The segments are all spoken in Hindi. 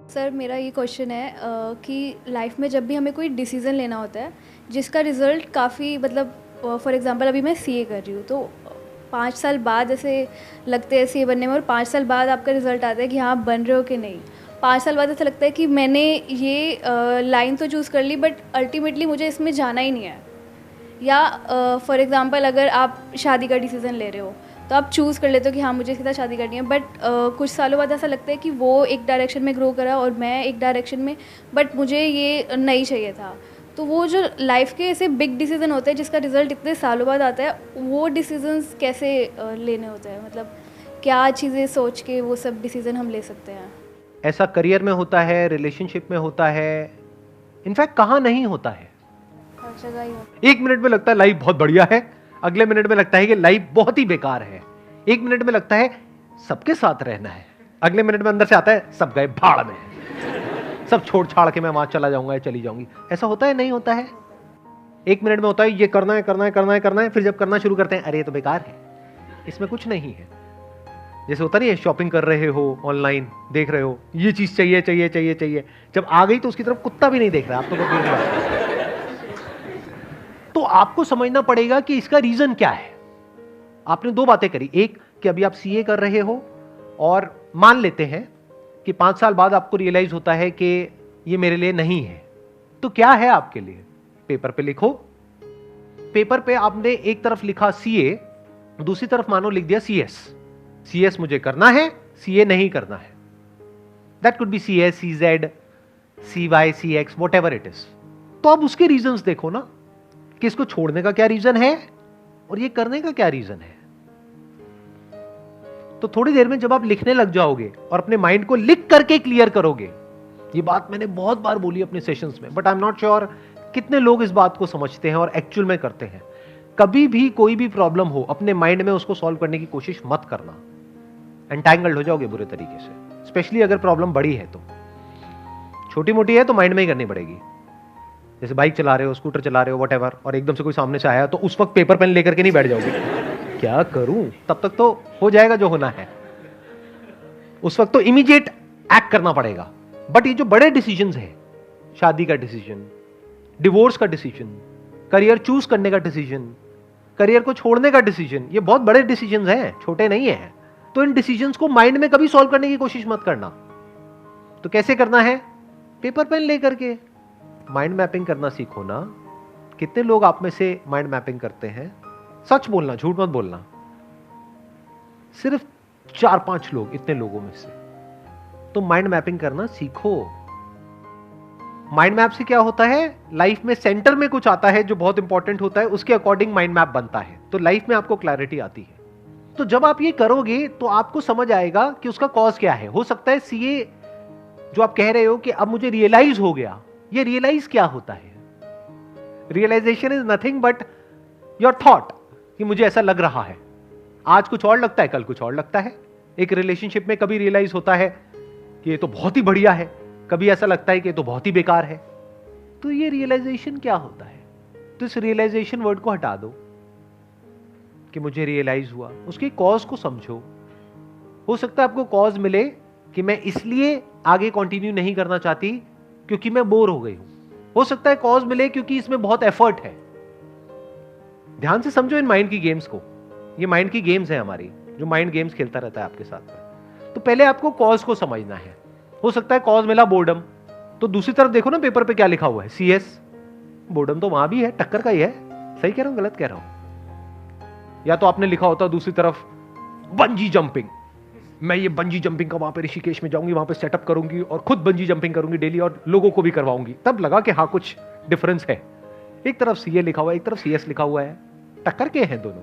सर मेरा ये क्वेश्चन है कि लाइफ में जब भी हमें कोई डिसीज़न लेना होता है जिसका रिज़ल्ट काफ़ी मतलब फॉर एग्जांपल अभी मैं सीए कर रही हूँ तो 5 साल बाद ऐसे लगते हैं सीए बनने में और 5 साल बाद आपका रिज़ल्ट आता है कि हाँ आप बन रहे हो कि नहीं। 5 साल बाद ऐसा लगता है कि मैंने ये लाइन तो चूज़ कर ली बट अल्टीमेटली मुझे इसमें जाना ही नहीं है। या फॉर एग्ज़ाम्पल अगर आप शादी का डिसीज़न ले रहे हो तो आप चूज़ कर लेते हो कि हाँ मुझे इसके साथ शादी करनी है बट कुछ सालों बाद ऐसा लगता है कि वो एक डायरेक्शन में ग्रो करा और मैं एक डायरेक्शन में, बट मुझे ये नहीं चाहिए था। तो वो जो लाइफ के ऐसे बिग डिसीज़न होते हैं जिसका रिज़ल्ट इतने सालों बाद आता है, वो डिसीजंस कैसे लेने होते हैं, मतलब क्या चीज़ें सोच के वो सब डिसीज़न हम ले सकते हैं? ऐसा करियर में होता है, रिलेशनशिप में होता है, इनफैक्ट कहाँ नहीं होता है। हर जगह ही होता है। एक मिनट में लगता है लाइफ बहुत बढ़िया है, अगले मिनट में लगता है कि लाइफ बहुत ही बेकार है। एक मिनट में लगता है सबके साथ रहना है, अगले मिनट में अंदर से आता है सब गए भाड़ में, सब छोड़ छाड़ के मैं वहां चला जाऊंगा या चली जाऊंगी। ऐसा होता है नहीं होता है? एक मिनट में होता है ये करना है करना है करना है करना है, फिर जब करना शुरू करते हैं अरे ये तो बेकार है, इसमें कुछ नहीं है। जैसे होता नहीं है, शॉपिंग कर रहे हो, ऑनलाइन देख रहे हो, ये चीज चाहिए चाहिए चाहिए चाहिए, जब आ गई तो उसकी तरफ कुत्ता भी नहीं देख रहा, आप तो बहुत दूर की बात है। तो आपको समझना पड़ेगा कि इसका रीजन क्या है। आपने दो बातें करी, एक कि अभी आप सीए कर रहे हो और मान लेते हैं कि 5 साल बाद आपको रियलाइज होता है कि ये मेरे लिए नहीं है। तो क्या है आपके लिए? पेपर पे लिखो। पेपर पे आपने एक तरफ लिखा सीए, दूसरी तरफ मानो लिख दिया सीएस। सीएस मुझे करना है, सीए नहीं करना है। That could be CS, CZ, CY, CX, whatever it is. तो अब उसके रीजंस देखो ना कि इसको छोड़ने का क्या रीजन है और ये करने का क्या रीजन है। तो थोड़ी देर में जब आप लिखने लग जाओगे और अपने माइंड को लिख करके क्लियर करोगे, ये बात मैंने बहुत बार बोली अपने सेशंस में, but I am not sure कितने लोग इस बात को समझते हैं और एक्चुअल में करते हैं। कभी भी कोई भी प्रॉब्लम हो, अपने माइंड में उसको सॉल्व करने की कोशिश मत करना, एंटैंगल्ड हो जाओगे बुरे तरीके से। स्पेशली अगर प्रॉब्लम बड़ी है तो, छोटी मोटी है तो माइंड में ही करनी पड़ेगी। जैसे बाइक चला रहे हो, स्कूटर चला रहे हो, व्हाटएवर, और एकदम से कोई सामने से आया तो उस वक्त पेपर पेन लेकर के नहीं बैठ जाओगे, क्या करूं, तब तक तो हो जाएगा जो होना है। उस वक्त तो इमीडिएट एक्ट करना पड़ेगा। बट ये जो बड़े डिसीजंस हैं, शादी का डिसीजन, डिवोर्स का डिसीजन, करियर चूज करने का डिसीजन, करियर को छोड़ने का डिसीजन, ये बहुत बड़े डिसीजंस हैं, छोटे नहीं हैं। तो इन डिसीजंस को माइंड में कभी सॉल्व करने की कोशिश मत करना। तो कैसे करना है? पेपर पेन लेकर के माइंड मैपिंग करना सीखो ना। कितने लोग आप में से माइंड मैपिंग करते हैं? सच बोलना, झूठ मत बोलना। सिर्फ 4-5 लोग, इतने लोगों में से। तो माइंड मैपिंग करना सीखो। माइंड मैप से क्या होता है, लाइफ में सेंटर में कुछ आता है जो बहुत इंपॉर्टेंट होता है, उसके अकॉर्डिंग माइंड मैप बनता है, तो लाइफ में आपको क्लैरिटी आती है। तो जब आप ये करोगे तो आपको समझ आएगा कि उसका कॉज क्या है। हो सकता है सीए जो आप कह रहे हो कि अब मुझे रियलाइज हो गया, ये रियलाइज क्या होता है? Realisation is nothing but your thought, कि मुझे ऐसा लग रहा है। आज कुछ और लगता है, कल कुछ और लगता है। एक रिलेशनशिप में कभी रियलाइज होता है कि ये तो बहुत ही बढ़िया है, कभी ऐसा लगता है कि ये तो बहुत ही बेकार है। तो ये रियलाइजेशन क्या होता है? तो इस रियलाइजेशन वर्ड को हटा दो कि मुझे रियलाइज हुआ, उसकी कॉज को समझो। हो सकता है आपको कॉज मिले कि मैं इसलिए आगे कंटिन्यू नहीं करना चाहती क्योंकि मैं बोर हो गई हूं। हो सकता है कॉज मिले क्योंकि इसमें बहुत एफर्ट है। ध्यान से समझो इन माइंड की गेम्स को। ये माइंड की गेम्स है हमारी, जो माइंड गेम्स खेलता रहता है आपके साथ में। तो पहले आपको कॉज को समझना है। हो सकता है कॉज मिला बोर्डम, तो दूसरी तरफ देखो ना पेपर पे क्या लिखा हुआ है, सीएस। बोर्डम तो वहां भी है, टक्कर का ही है। सही कह रहा हूं, गलत कह रहा हूं? या तो आपने लिखा होता दूसरी तरफ बंजी जंपिंग, मैं ये बंजी जंपिंग का वहां पे ऋषिकेश में जाऊंगी, वहां पे सेटअप करूंगी और खुद बंजी जंपिंग करूंगी डेली और लोगों को भी करवाऊंगी। तब लगा कि हाँ कुछ डिफरेंस है। एक तरफ सीए लिखा हुआ है, एक तरफ सीएस लिखा हुआ है, टक्कर के हैं दोनों।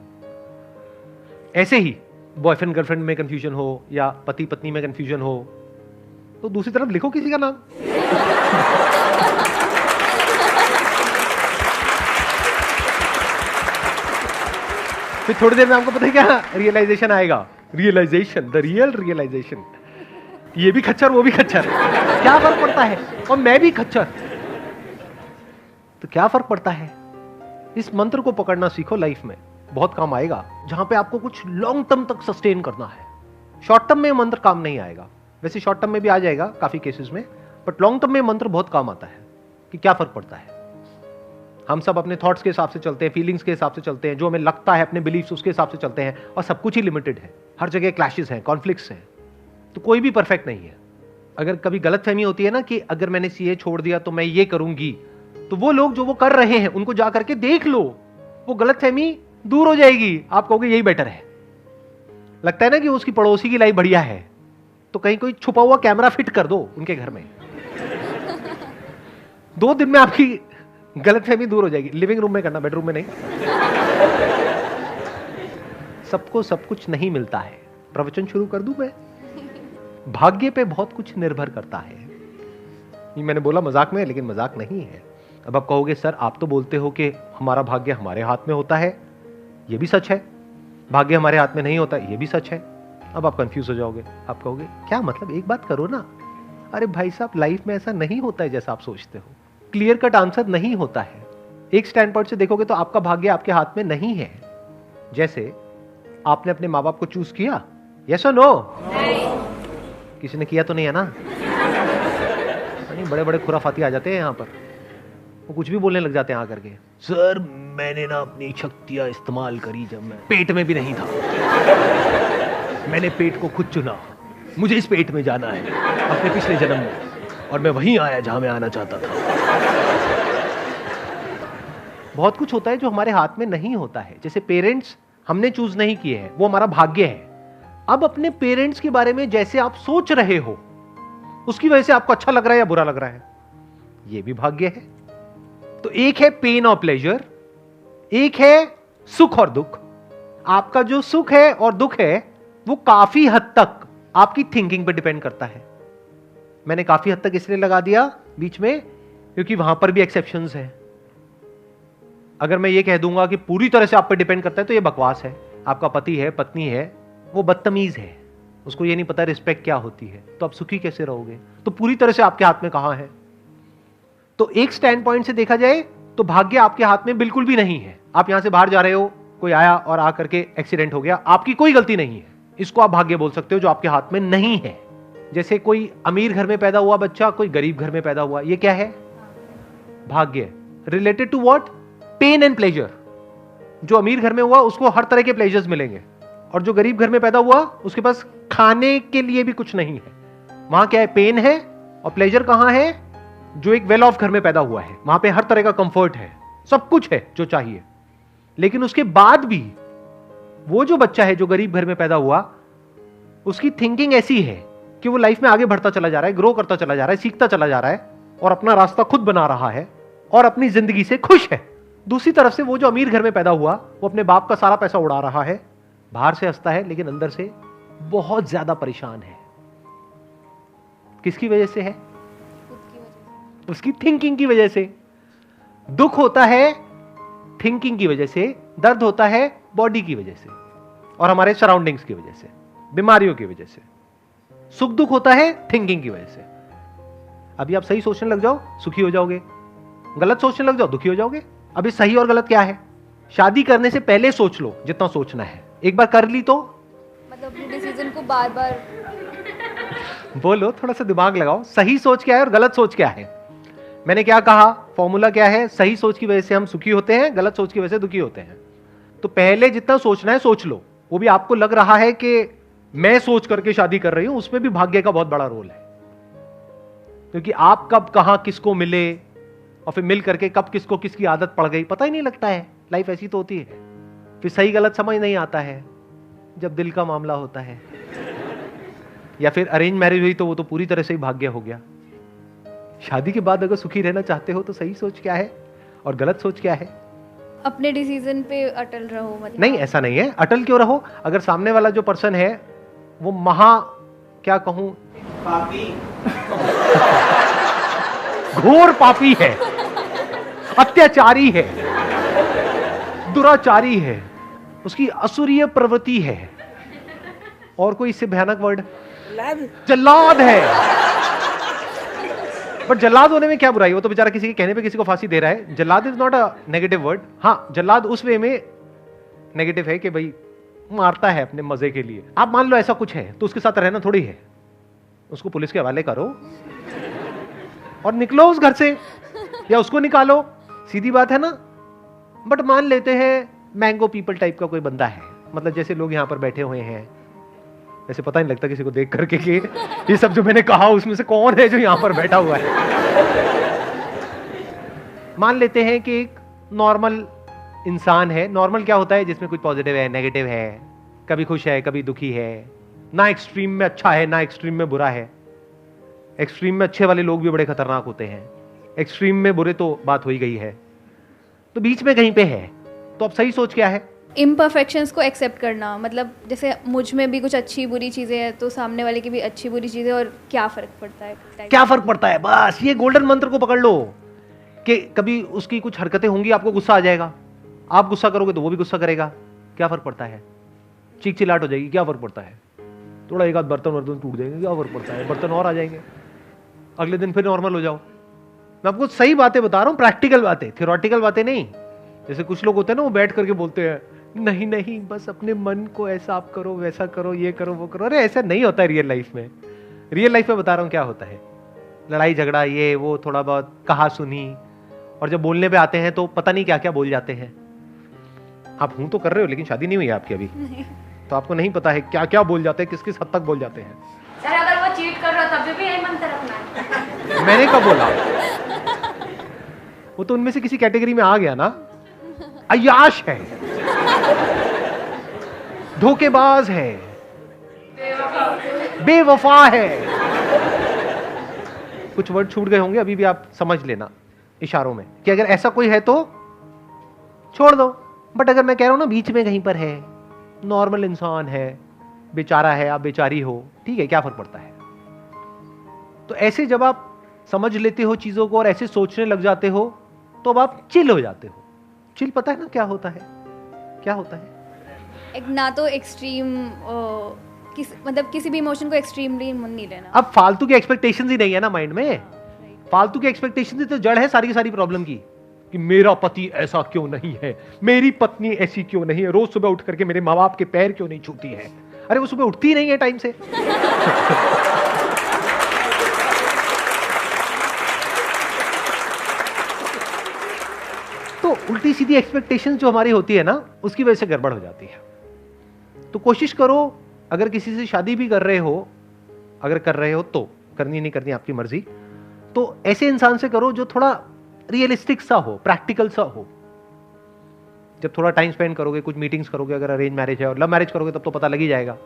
ऐसे ही बॉयफ्रेंड गर्लफ्रेंड में कंफ्यूजन हो या पति पत्नी में कंफ्यूजन हो, तो दूसरी तरफ लिखो किसी का नाम। फिर थोड़ी देर में आपको पता है क्या रियलाइजेशन आएगा। Realisation, the real realisation. ये भी खच्चर, वो भी खच्चर, क्या फर्क पड़ता है? और मैं भी खच्चर, तो क्या फर्क पड़ता है? इस मंत्र को पकड़ना सीखो, लाइफ में बहुत काम आएगा। जहां पे आपको कुछ लॉन्ग टर्म तक सस्टेन करना है, शॉर्ट टर्म में मंत्र काम नहीं आएगा। वैसे शॉर्ट टर्म में भी आ जाएगा काफी केसेस में, बट लॉन्ग टर्म में मंत्र बहुत काम आता है कि क्या फर्क पड़ता है। हम सब अपने थॉट्स के हिसाब से चलते हैं, फीलिंग्स के हिसाब से चलते हैं, जो हमें लगता है अपने बिलीफ्स उसके हिसाब से चलते हैं, और सब कुछ ही लिमिटेड है, हर जगह क्लैशेस हैं, कॉन्फ्लिक्ट्स हैं, तो कोई भी परफेक्ट नहीं है। अगर कभी गलतफहमी होती है ना कि अगर मैंने सीए छोड़ दिया तो मैं ये करूंगी, तो वो लोग जो वो कर रहे हैं उनको जा करके देख लो, वो गलतफहमी दूर हो जाएगी। आप कहोगे यही बेटर है। लगता है ना कि उसकी पड़ोसी की लाइफ बढ़िया है, तो कहीं कोई छुपा हुआ कैमरा फिट कर दो उनके घर में, 2 दिन में आपकी गलतफहमी दूर हो जाएगी। लिविंग रूम में करना, बेडरूम में नहीं। सबको सब कुछ नहीं मिलता है। प्रवचन शुरू कर दूं मैं? भाग्य पे बहुत कुछ निर्भर करता है। ये मैंने बोला मजाक में, लेकिन मजाक नहीं है। अब आप कहोगे सर आप तो बोलते हो कि हमारा भाग्य हमारे हाथ में होता है, ये भी सच है। भाग्य हमारे हाथ में नहीं होता, ये भी सच है। अब आप कंफ्यूज हो जाओगे, आप कहोगे क्या मतलब, एक बात करो ना। अरे भाई साहब, लाइफ में ऐसा नहीं होता है जैसा आप सोचते हो। क्लियर कट आंसर नहीं होता है। एक स्टैंड पॉइंट से देखोगे तो आपका भाग्य आपके हाथ में नहीं है। जैसे आपने अपने माँ बाप को चूज किया, यस और नो? किसी ने किया तो नहीं है ना? नहीं, बड़े बड़े खुराफाती आ जाते हैं यहाँ पर, वो कुछ भी बोलने लग जाते हैं आकर के। सर मैंने ना अपनी शक्तियां इस्तेमाल करी जब मैं पेट में भी नहीं था। मैंने पेट को खुद चुना, मुझे इस पेट में जाना है अपने पिछले जन्म में, और मैं वहीं आया जहां मैं आना चाहता था। बहुत कुछ होता है जो हमारे हाथ में नहीं होता है। जैसे पेरेंट्स हमने चूज नहीं किए हैं, वो हमारा भाग्य है। अब अपने पेरेंट्स के बारे में जैसे आप सोच रहे हो, उसकी वजह से आपको अच्छा लग रहा है या बुरा लग रहा है, ये भी भाग्य है। तो एक है पेन और प्लेजर, एक है सुख और दुख। आपका जो सुख है और दुख है वो काफी हद तक आपकी थिंकिंग पे डिपेंड करता है। मैंने काफी हद तक इसलिए लगा दिया बीच में क्योंकि वहां पर भी एक्सेप्शंस हैं। अगर मैं ये कह दूंगा कि पूरी तरह से आप पे डिपेंड करता है तो ये बकवास है। आपका पति है, पत्नी है, वो बदतमीज है, उसको ये नहीं पता रिस्पेक्ट क्या होती है, तो आप सुखी कैसे रहोगे? तो पूरी तरह से आपके हाथ में कहां है? तो एक स्टैंड पॉइंट से देखा जाए तो भाग्य आपके हाथ में बिल्कुल भी नहीं है। आप यहां से बाहर जा रहे हो, कोई आया और आकर के एक्सीडेंट हो गया, आपकी कोई गलती नहीं है, इसको आप भाग्य बोल सकते हो जो आपके हाथ में नहीं है। जैसे कोई अमीर घर में पैदा हुआ बच्चा, कोई गरीब घर में पैदा हुआ, ये क्या है? भाग्य। Related to what? Pain and pleasure. जो अमीर घर में हुआ उसको हर तरह के प्लेजर्स मिलेंगे, और जो गरीब घर में पैदा हुआ उसके पास खाने के लिए भी कुछ नहीं है। वहां क्या है? पेन है। और प्लेजर कहां है? जो एक वेल ऑफ घर में पैदा हुआ है, वहां पे हर तरह का कंफर्ट है, सब कुछ है जो चाहिए। लेकिन उसके बाद भी वो जो बच्चा है जो गरीब घर में पैदा हुआ, उसकी थिंकिंग ऐसी है कि वो लाइफ में आगे बढ़ता चला जा रहा है, ग्रो करता चला जा रहा है, सीखता चला जा रहा है, और अपना रास्ता खुद बना रहा है, और अपनी जिंदगी से खुश है। दूसरी तरफ से वो जो अमीर घर में पैदा हुआ, वो अपने बाप का सारा पैसा उड़ा रहा है, बाहर से हंसता है लेकिन अंदर से बहुत ज्यादा परेशान है। किसकी वजह से है? उसकी थिंकिंग की वजह से। दुख होता है थिंकिंग की वजह से, दर्द होता है बॉडी की वजह से और हमारे सराउंडिंग्स की वजह से, बीमारियों की वजह से। सुख दुख होता है थिंकिंग की वजह से। अभी आप सही सोचने लग जाओ, सुखी हो जाओगे, गलत सोचने लग जाओ, दुखी हो जाओगे। अभी सही और गलत क्या है? शादी करने से पहले सोच लो जितना सोचना है, एक बार कर ली तो मतलब अपने डिसीजन को बार बार बोलो, थोड़ा सा दिमाग लगाओ। सही सोच क्या है और गलत सोच क्या है? मैंने क्या कहा? फॉर्मूला क्या है? सही सोच की वजह से हम सुखी होते हैं, गलत सोच की वजह से दुखी होते हैं। तो पहले जितना सोचना है सोच लो। वो भी आपको लग रहा है कि मैं सोच करके शादी कर रही हूं, उसमें भी भाग्य का बहुत बड़ा रोल है। क्योंकि आप कब कहां किसको मिले और फिर मिल करके कब किसको किसकी आदत पड़ गई पता ही नहीं लगता है। लाइफ ऐसी तो होती है। फिर सही गलत समझ नहीं आता है जब दिल का मामला होता है। या फिर अरेंज मैरिज हुई तो वो तो पूरी तरह से ही भाग्य हो गया। शादी के बाद अगर सुखी रहना चाहते हो तो सही सोच क्या है और गलत सोच क्या है? अपने डिसीजन पे अटल रहो। मतलब नहीं, ऐसा नहीं है। अटल क्यों रहो? अगर सामने वाला जो पर्सन है वो क्या कहूं, पापी, घोर पापी है, अत्याचारी है, दुराचारी है, उसकी असुरीय प्रवृत्ति है, और कोई इससे भयानक वर्ड, जल्लाद है। बट जल्लाद होने में क्या बुराई? वो तो बेचारा किसी के कहने पे किसी को फांसी दे रहा है। जल्लाद is not a negative word. हाँ, जल्लाद उस वे में नेगेटिव है कि भाई मारता है अपने मजे के लिए। आप मान लो ऐसा कुछ है तो उसके साथ रहना थोड़ी है। उसको पुलिस के हवाले करो और निकलो उस घर से, या उसको निकालो, सीधी बात है ना। बट मान लेते हैं मैंगो पीपल टाइप का कोई बंदा है, मतलब जैसे लोग यहाँ पर बैठे हुए हैं, वैसे पता नहीं लगता किसी को देख करके कि ये सब जो मैंने कहा उसमें से कौन है जो यहाँ पर बैठा हुआ है। मान लेते हैं कि एक नॉर्मल इंसान है। नॉर्मल क्या होता है? जिसमें कुछ पॉजिटिव है, नेगेटिव है, कभी खुश है, कभी दुखी है, ना एक्सट्रीम में अच्छा है ना एक्सट्रीम में बुरा है। एक्सट्रीम में अच्छे वाले लोग भी बड़े खतरनाक होते हैं, एक्सट्रीम में बुरे तो बात हो ही गई है, तो बीच में कहीं पे है। तो अब सही सोच क्या है? इम्परफेक्शंस को एक्सेप्ट करना, मतलब जैसे मुझ में भी कुछ अच्छी बुरी चीज़ें हैं तो सामने वाले की भी अच्छी बुरी चीज़ें, और क्या फ़र्क पड़ता है? क्या फर्क पड़ता है? बस ये गोल्डन मंत्र को पकड़ लो कि कभी उसकी कुछ हरकतें होंगी, आपको गुस्सा आ जाएगा, आप गुस्सा करोगे तो वो भी गुस्सा करेगा, क्या फर्क पड़ता है? चीख चिल्लाहट हो जाएगी, क्या फर्क पड़ता है? थोड़ा एक आध बर्तन टूट जाएंगे, क्या फर्क पड़ता है? बर्तन और आ जाएंगे, अगले दिन फिर नॉर्मल हो जाओ। मैं आपको सही बातें बता रहा हूं, प्रैक्टिकल बातें, थियोरेटिकल बातें नहीं। जैसे कुछ लोग होते हैं ना, वो बैठ करके बोलते हैं नहीं नहीं बस अपने मन को ऐसा आप करो, वैसा करो, ये करो, वो करो। अरे ऐसा नहीं होता है रियल लाइफ में। रियल लाइफ में बता रहा हूं क्या होता है, लड़ाई झगड़ा, ये वो, थोड़ा बहुत कहा सुनी, और जब बोलने पे आते हैं तो पता नहीं क्या क्या बोल जाते हैं। आप हूं तो कर रहे हो, लेकिन शादी नहीं हुई आपकी अभी, तो आपको नहीं पता है क्या क्या बोल जाते हैं, किस किस हद तक बोल जाते हैं। सर अगर वो चीट कर रहा है तब भी यही मंत्र रखना है। मैंने कब बोला? वो तो उनमें से किसी कैटेगरी में आ गया ना। अय्याश है, धोखेबाज है, बेवफा है। कुछ वर्ड छूट गए होंगे, अभी भी आप समझ लेना इशारों में कि अगर ऐसा कोई है तो छोड़ दो। बट अगर मैं कह रहा हूं ना बीच में कहीं पर है, नॉर्मल इंसान है, बेचारा है, आप बेचारी हो, ठीक है, क्या फर्क पड़ता है? तो ऐसे जब आप समझ लेते हो चीजों को और ऐसे सोचने लग जाते हो तो अब आप चिल हो जाते हो। चिल पता है ना क्या होता है? क्या होता है? एक ना तो एक्सट्रीम मतलब किसी भी इमोशन को एक्सट्रीमली नहीं लेना। अब फालतू की एक्सपेक्टेशंस ही नहीं है ना माइंड में। फालतू की एक्सपेक्टेशंस ही तो जड़ है सारी की सारी प्रॉब्लम की, कि मेरा पति ऐसा क्यों नहीं है, मेरी पत्नी ऐसी क्यों नहीं है, रोज सुबह उठ करके मेरे माँ बाप के पैर क्यों नहीं छूती है। अरे वो सुबह उठती ही नहीं है टाइम से। तो उल्टी सीधी एक्सपेक्टेशंस जो हमारी होती है ना, उसकी वजह से गड़बड़ हो जाती है। तो कोशिश करो, अगर किसी से शादी भी कर रहे हो, अगर कर रहे हो तो, करनी नहीं करनी आपकी मर्जी, तो ऐसे इंसान से करो जो थोड़ा रियलिस्टिक सा हो, प्रैक्टिकल सा हो। जब थोड़ा टाइम स्पेंड करोगे, कुछ मीटिंग्स करोगे, अगर अरेंज मैरिज है, और लव मैरिज करोगे तब तो पता लग ही जाएगा,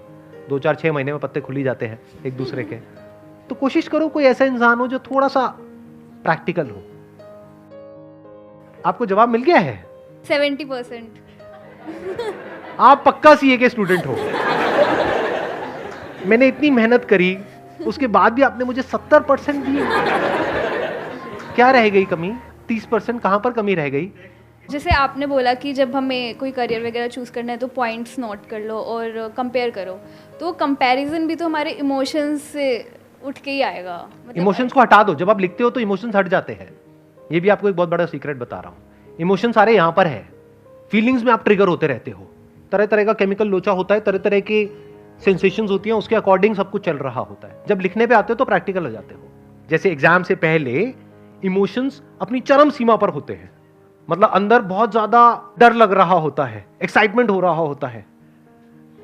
2 4 6 महीने में पत्ते खुल ही जाते हैं एक दूसरे के। तो कोशिश करो कोई ऐसा इंसान हो जो थोड़ा सा प्रैक्टिकल हो। आपको जवाब मिल गया है? 70%। आप पक्का सीए के स्टूडेंट हो। मैंने इतनी मेहनत करी, उसके बाद भी आपने मुझे 70% दिए। क्या रह गई कमी? 30% कहां पर कमी रह गई? जैसे आपने बोला कि जब हमें कोई करियर वगैरह चूज़ करना है तो पॉइंट्स नोट कर लो और कंपेयर करो, तो कंपैरिजन भी तो हमारे इमोशंस से उठ के ही आएगा। मतलब इमोशंस को हटा दो। जब आप लिखते हो तो इमोशंस हट जाते हैं। ये भी आपको एक बहुत बड़ा सीक्रेट बता रहा हूं। इमोशन सारे यहां पर है, फीलिंग्स में आप ट्रिगर होते रहते हो, तरह तरह का केमिकल लोचा होता है, तरह तरह की सेंसेशंस होती हैं, उसके अकॉर्डिंग सब कुछ चल रहा होता है। जब लिखने पे आते हो तो प्रैक्टिकल हो जाते हो। जैसे एग्जाम से पहले इमोशंस अपनी चरम सीमा पर होते हैं, मतलब अंदर बहुत ज्यादा डर लग रहा होता है, एक्साइटमेंट हो रहा होता है,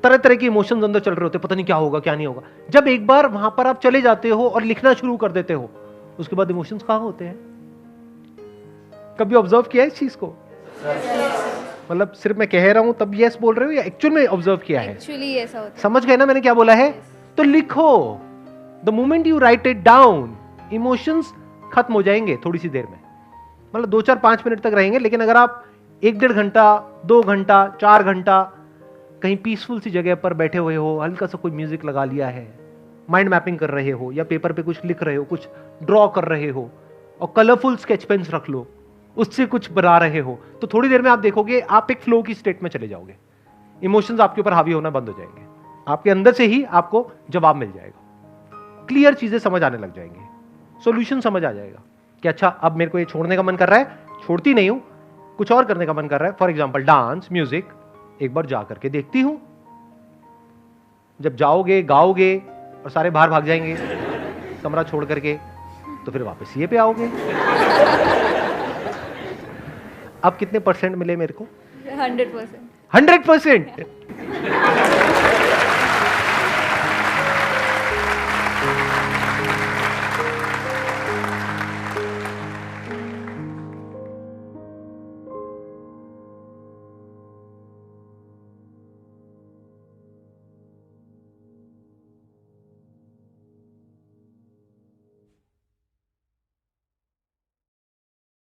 तरह तरह के इमोशंस अंदर चल रहे होते हैं, पता नहीं क्या होगा क्या नहीं होगा। जब एक बार वहां पर आप चले जाते हो और लिखना शुरू कर देते हो, उसके बाद इमोशंस कहां होते हैं? कभी ऑब्जर्व किया है इस चीज को? मतलब सिर्फ मैं कह रहा हूं तब यस बोल रहे हो या एक्चुअल में ऑब्जर्व किया है? एक्चुअली ऐसा होता है। समझ गए ना मैंने क्या बोला है? तो लिखो। The moment you right it down, emotions खत्म हो जाएंगे थोड़ी सी देर में, मतलब 2 4 5 मिनट तक रहेंगे। लेकिन अगर आप 1 1.5 घंटा, 2 घंटा, 4 घंटा कहीं पीसफुल सी जगह पर बैठे हुए हो, हल्का सा कोई म्यूजिक लगा लिया है, माइंड मैपिंग कर रहे हो, या पेपर पे कुछ लिख रहे हो, कुछ ड्रॉ कर रहे हो, और कलरफुल स्केच पेन्स रख लो, उससे कुछ बना रहे हो, तो थोड़ी देर में आप देखोगे आप एक फ्लो की स्टेट में चले जाओगे। इमोशंस आपके ऊपर हावी होना बंद हो जाएंगे, आपके अंदर से ही आपको जवाब मिल जाएगा, क्लियर चीजें समझ आने लग जाएंगे, सॉल्यूशन समझ आ जाएगा कि अच्छा अब मेरे को ये छोड़ने का मन कर रहा है, छोड़ती नहीं हूं, कुछ और करने का मन कर रहा है, फॉर एग्जाम्पल डांस, म्यूजिक, एक बार जा करके देखती हूं। जब जाओगे, गाओगे और सारे बाहर भाग जाएंगे, कमरा छोड़ करके, तो फिर वापस सीए पे आओगे। अब कितने % मिले मेरे को? 100%। 100%।